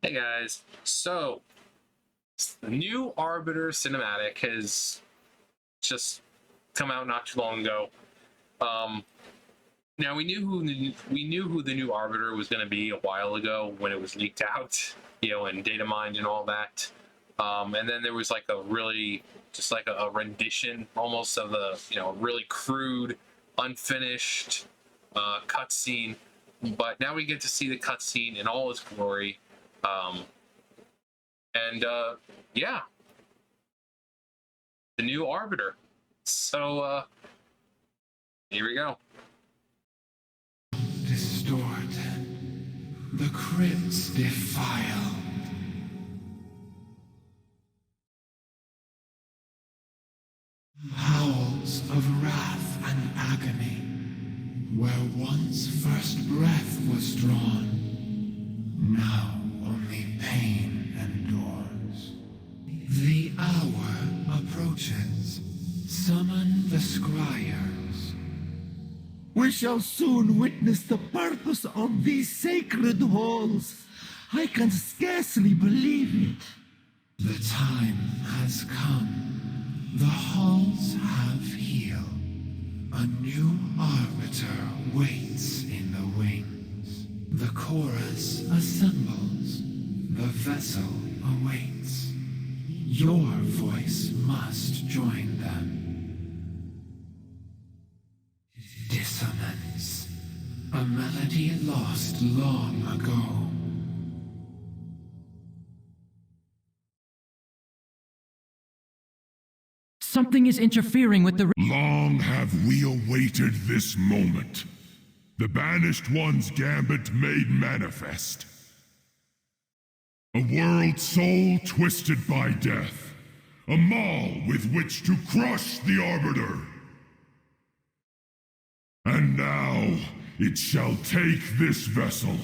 Hey guys, so the new Arbiter cinematic has just come out not too long ago. Um, Now we knew who the new Arbiter was going to be a while ago when it was leaked out, and data mined and all that. And then there was like a really just like a rendition almost of the really crude, unfinished cutscene. But now we get to see the cutscene in all its glory. Um, and yeah, the new Arbiter. So here we go. Distort, the crypts defile. Howls of wrath and agony, where once first breath was drawn, now only pain endures. The hour approaches, summon the scryers. We shall soon witness the purpose of these sacred halls. I can scarcely believe it. The time has come. The halls have healed. A new arbiter waits in the wings. The chorus assembles. The vessel awaits. Your voice must join them. Dissonance. A melody lost long ago. Something is interfering with the... Long have we awaited this moment. The Banished One's gambit made manifest. A world soul twisted by death. A maul with which to crush the Arbiter. And now it shall take this vessel.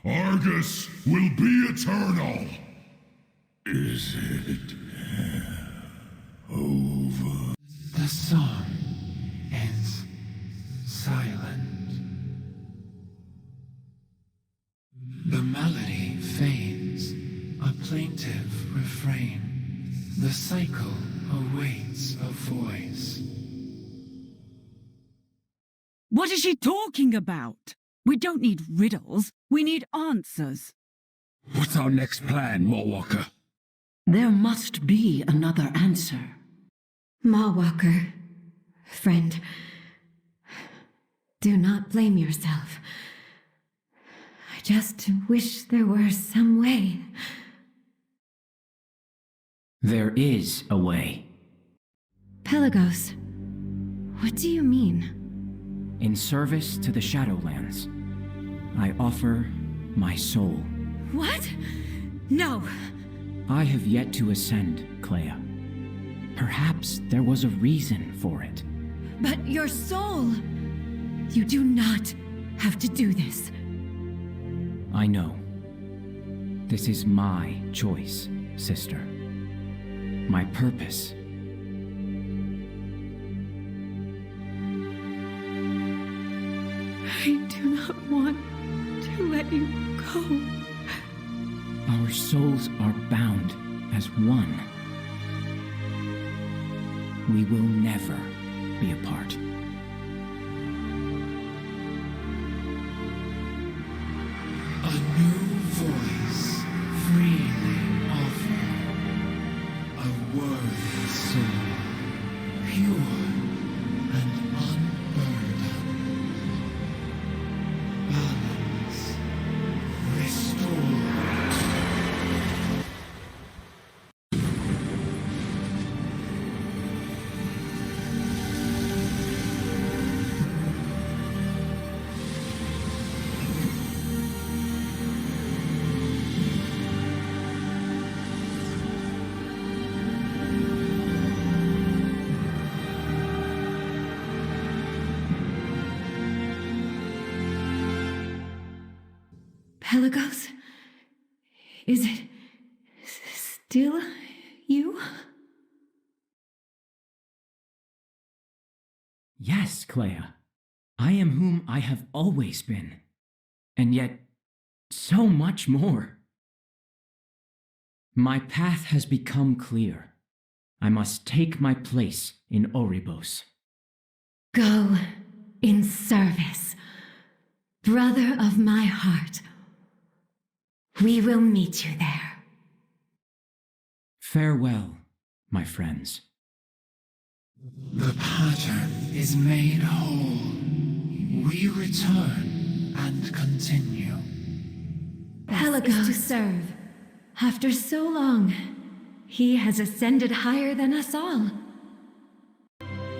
Argus will be eternal. Is it over? The song is silent. The melody fades, a plaintive refrain. The cycle awaits a voice. What is she talking about? We don't need riddles. We need answers. What's our next plan, Mawalker? There must be another answer. Mawalker, friend, do not blame yourself. I just wish there were some way. There is a way. Pelagos, what do you mean? In service to the Shadowlands, I offer my soul. What? No! I have yet to ascend, Clea. Perhaps there was a reason for it. But your soul! You do not have to do this. I know. This is my choice, sister. My purpose. I do not want to let you go. Our souls are bound as one. We will never be apart. A new voice freely offered. A worthy soul, pure and unburdened. Balance restored. Pelagos? Is it still you? Yes, Clea. I am whom I have always been. And yet, so much more. My path has become clear. I must take my place in Oribos. Go in service. Brother of my heart. We will meet you there. Farewell, my friends. The pattern is made whole. We return and continue. Pelagos to serve. After so long, he has ascended higher than us all.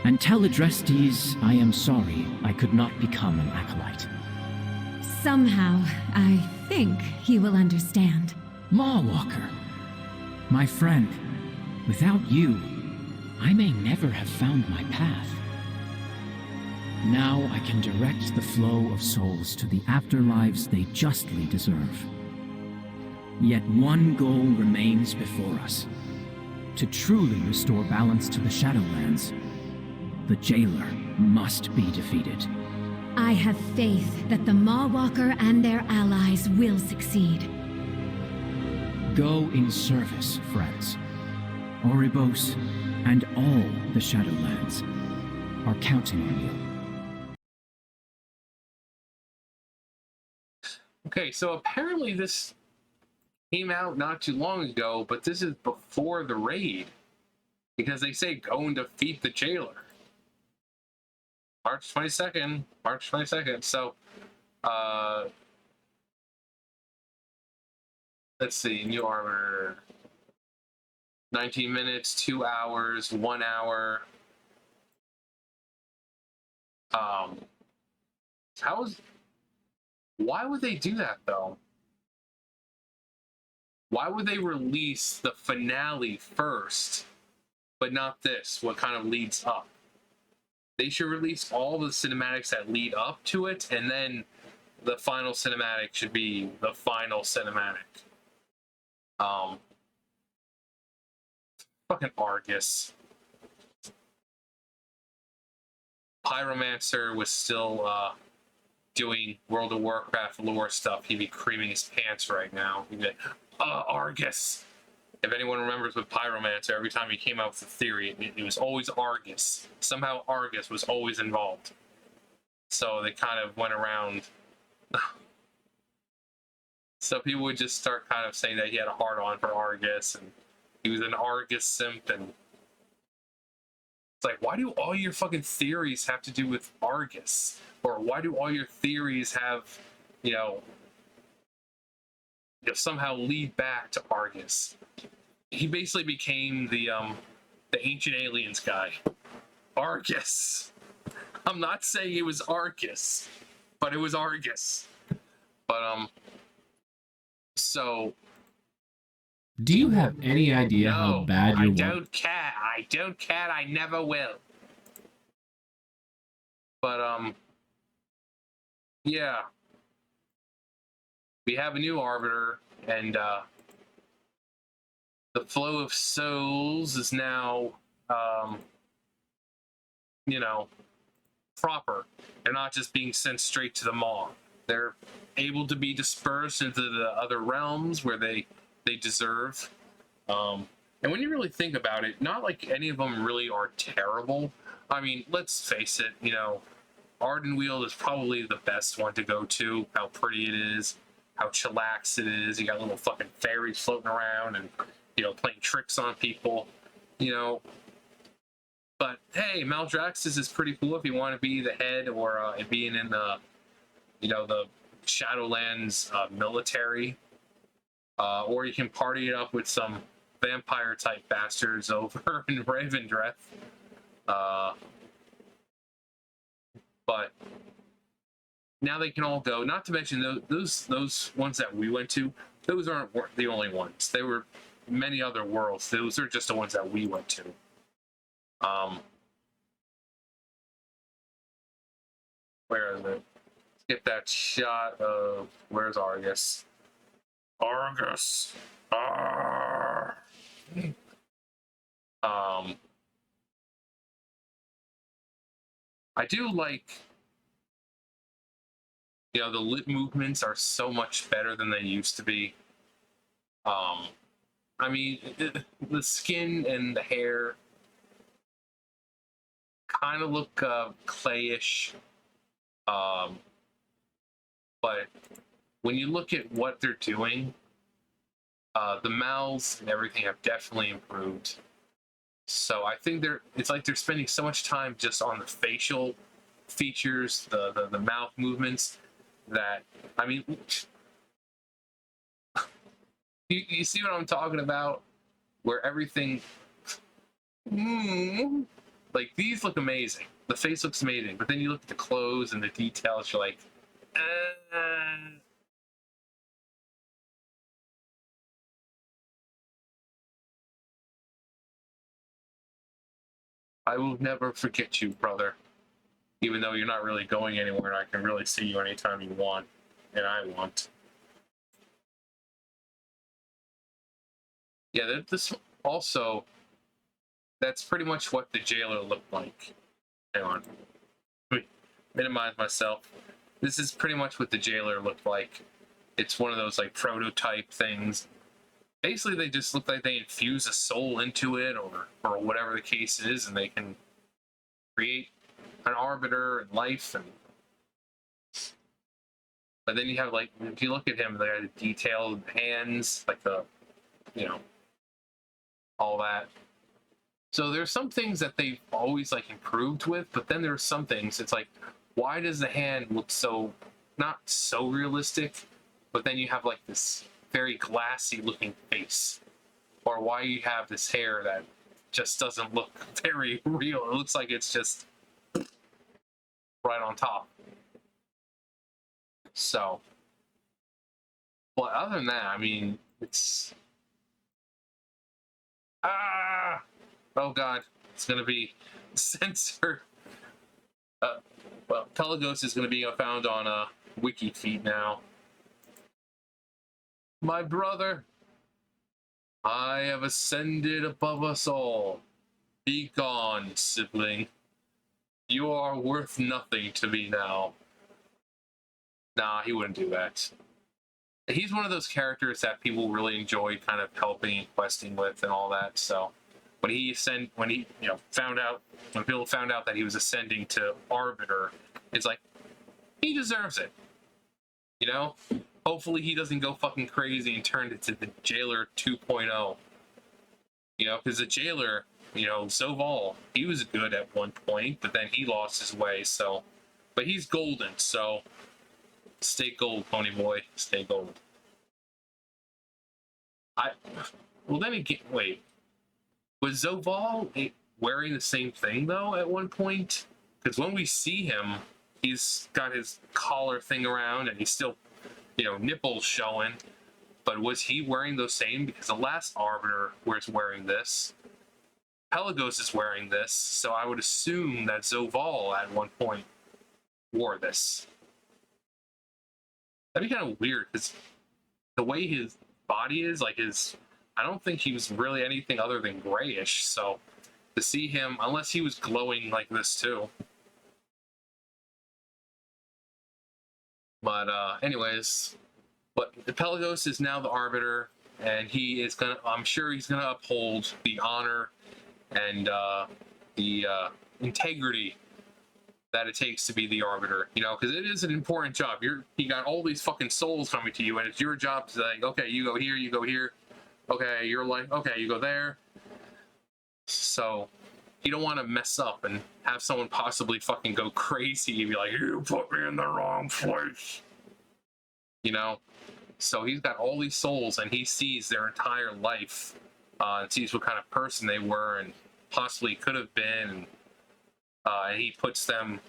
And tell Adrestes I am sorry I could not become an acolyte. Somehow, I think he will understand. Mawwalker, my friend, without you, I may never have found my path. Now I can direct the flow of souls to the afterlives they justly deserve. Yet one goal remains before us. To truly restore balance to the Shadowlands, the Jailer must be defeated. I have faith that the Mawwalker and their allies will succeed. Go in service, friends. Oribos and all the Shadowlands are counting on you. Okay, so apparently this came out not too long ago, but this is before the raid. Because they say go and defeat the Jailer. March 22nd. So, let's see, new Arbiter. 19 minutes, 2 hours, 1 hour. Why would they do that, though? Why would they release the finale first, but not this, what kind of leads up? They should release all the cinematics that lead up to it, and then the final cinematic should be the final cinematic. Fucking Argus. Pyromancer was still doing World of Warcraft lore stuff. He'd be creaming his pants right now. He'd be like, Argus! If anyone remembers with Pyromancer, every time he came out with a theory, it was always Argus. Somehow Argus was always involved. So they kind of went around. So people would just start kind of saying that he had a hard-on for Argus, and he was an Argus simp, and it's like, why do all your fucking theories have to do with Argus? Or why do all your theories have, somehow lead back to Argus? He basically became the Ancient Aliens guy. Argus. I'm not saying it was Argus, but it was Argus. But so do you have any idea how bad your I don't care, I never will. But yeah. We have a new Arbiter, and the flow of souls is now proper. They're not just being sent straight to the maw. They're able to be dispersed into the other realms where they deserve. And when you really think about it, not like any of them really are terrible. I mean, let's face it, Ardenweald is probably the best one to go to. How pretty it is, how chillax it is. You got little fucking fairies floating around and, playing tricks on people, But, hey, Maldraxxus is pretty cool if you want to be the head or being in the, the Shadowlands military. Or you can party it up with some vampire-type bastards over in Ravendreth. But now they can all go. Not to mention those ones that we went to, those weren't the only ones. There were many other worlds. Those are just the ones that we went to. Where is it? Let's get that shot of where's Argus? Argus. Arr. I do like, the lit movements are so much better than they used to be. I I mean, the skin and the hair kind of look clayish, but when you look at what they're doing, the mouths and everything have definitely improved. So I think it's like they're spending so much time just on the facial features, the mouth movements, that, I mean, you see what I'm talking about? Where everything, like, these look amazing. The face looks amazing, but then you look at the clothes and the details, you're like, I will never forget you, brother. Even though you're not really going anywhere, I can really see you anytime you want, and I want. Yeah, this also, that's pretty much what the jailer looked like. Hang on. Let me minimize myself. This is pretty much what the jailer looked like. It's one of those, like, prototype things. Basically, they just look like they infuse a soul into it, or whatever the case is, and they can create an arbiter and life. And but then you have, like, if you look at him, they have detailed hands, like the, you know, all that. So there's some things that they've always, like, improved with, but then there's some things it's like, why does the hand look so, not so realistic, but then you have, like, this very glassy looking face? Or why you have this hair that just doesn't look very real. It looks like it's just right on top. So, but other than that, I mean, it's, oh god, it's gonna be censored. Well, Pelagos is gonna be found on wiki feed now. My brother, I have ascended above us all. Be gone, sibling. You are worth nothing to me now. Nah, he wouldn't do that. He's one of those characters that people really enjoy kind of helping and questing with and all that. So when when people found out that he was ascending to Arbiter, it's like, he deserves it. You know? Hopefully he doesn't go fucking crazy and turn into the Jailer 2.0. You know, because the Jailer, Zoval, he was good at one point, but then he lost his way, so. But he's golden, so stay gold, pony boy. Stay gold. Well, then again, wait. Was Zoval wearing the same thing, though, at one point? Because when we see him, he's got his collar thing around, and he's still, nipples showing. But was he wearing those same? Because the last Arbiter was wearing this. Pelagos is wearing this, so I would assume that Zoval at one point wore this. That'd be kind of weird, because the way his body is, like I don't think he was really anything other than grayish, so to see him, unless he was glowing like this too. But anyways, but Pelagos is now the Arbiter, and he is gonna, I'm sure he's gonna uphold the honor and the integrity that it takes to be the Arbiter, because it is an important job. You got all these fucking souls coming to you, and it's your job to like, okay, you go here, you go here. Okay, you're like, okay, you go there. So you don't want to mess up and have someone possibly fucking go crazy and be like, you put me in the wrong place. So he's got all these souls, and he sees their entire life, and sees what kind of person they were and possibly could have been, and he puts them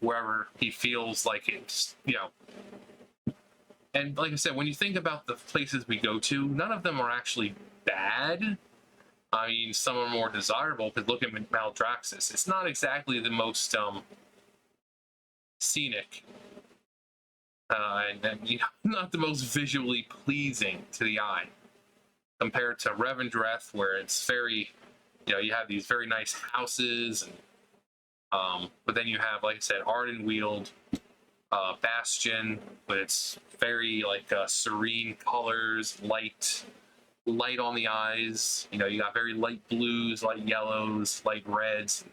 wherever he feels like it's, And like I said, when you think about the places we go to, none of them are actually bad. I mean, some are more desirable, because look at Maldraxxus. It's not exactly the most scenic, and not the most visually pleasing to the eye, compared to Revendreth, where it's very, you have these very nice houses, and but then you have, like I said, Ardenweald, Bastion, but it's very like serene colors, light, light on the eyes. You know, you got very light blues, light yellows, light reds.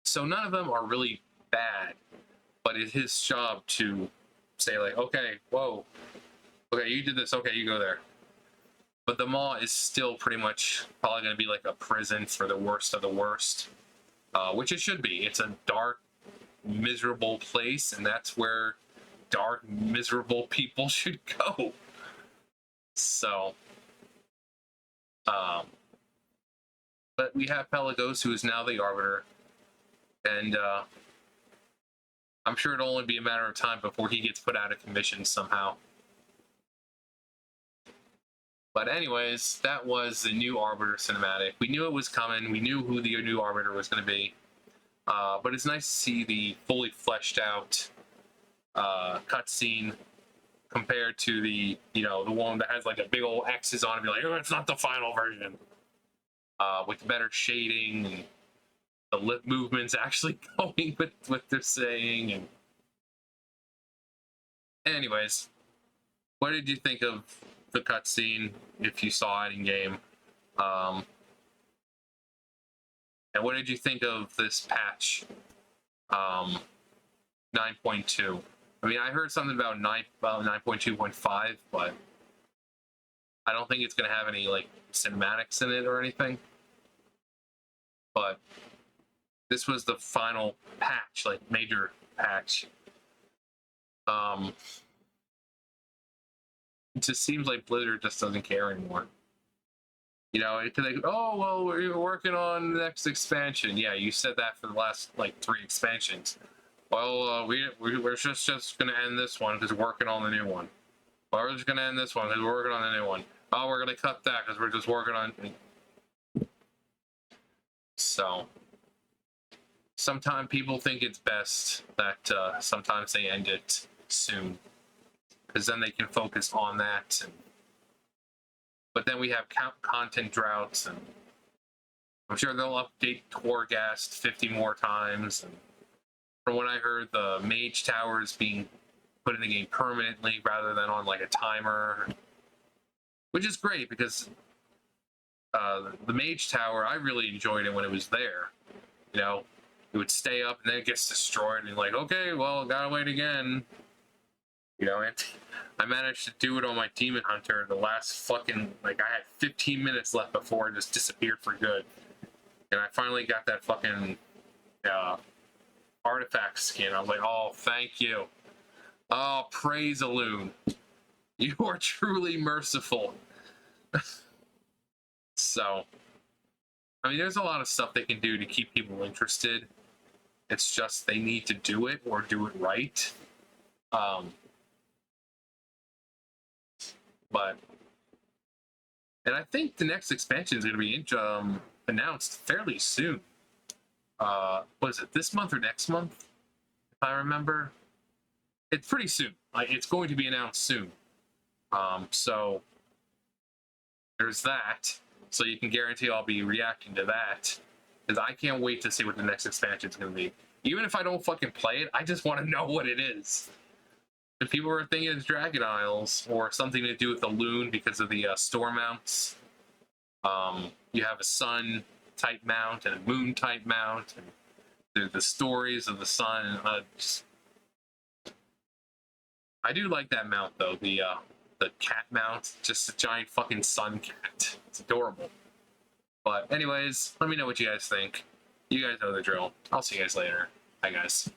So none of them are really bad, but it's his job to say like, okay, whoa, okay, you did this, okay, you go there. But the Maw is still pretty much probably going to be like a prison for the worst of the worst, which it should be. It's a dark, miserable place, and that's where dark, miserable people should go. So, but we have Pelagos, who is now the Arbiter, and I'm sure it'll only be a matter of time before he gets put out of commission somehow. But anyways, that was the new Arbiter cinematic. We knew it was coming. We knew who the new Arbiter was going to be. But it's nice to see the fully fleshed out cutscene compared to the, you know, the one that has like a big old X's on it. Be like, oh, it's not the final version. With better shading and the lip movements actually going with what they're saying. And anyways, what did you think of the cutscene if you saw it in game? And what did you think of this patch, 9.2? I mean, I heard something about 9.2.5, but I don't think it's going to have any like cinematics in it or anything. But this was the final patch, like major patch. It just seems like Blizzard just doesn't care anymore. You know, because they, oh, well, we're working on the next expansion. Yeah, you said that for the last, like, 3 expansions. Well, we're just going to end this one because we're working on the new one. Well, we're just going to end this one because we're working on the new one. Oh, we're going to cut that because we're just working on... So, sometimes people think it's best that sometimes they end it soon, because then they can focus on that. But then we have content droughts, and I'm sure they'll update Torghast 50 more times. And from what I heard, the Mage Tower is being put in the game permanently rather than on like a timer, which is great because the Mage Tower, I really enjoyed it when it was there. You know, it would stay up and then it gets destroyed, and like, okay, well, gotta wait again. You know, I managed to do it on my Demon Hunter the last fucking, like, I had 15 minutes left before it just disappeared for good. And I finally got that fucking artifact skin. I was like, oh, thank you. Oh, praise Elune. You are truly merciful. So, I mean, there's a lot of stuff they can do to keep people interested. It's just they need to do it or do it right. But, and I think the next expansion is going to be announced fairly soon. What is it, this month or next month? If I remember. It's pretty soon. Like, it's going to be announced soon. So, there's that. So you can guarantee I'll be reacting to that. Because I can't wait to see what the next expansion is going to be. Even if I don't fucking play it, I just want to know what it is. If people are thinking it's Dragon Isles or something to do with the Loon because of the store mounts, you have a sun type mount and a moon type mount, and the stories of the sun. I do like that mount though, the cat mount, just a giant fucking sun cat. It's adorable. But anyways, let me know what you guys think. You guys know the drill. I'll see you guys later. Bye guys.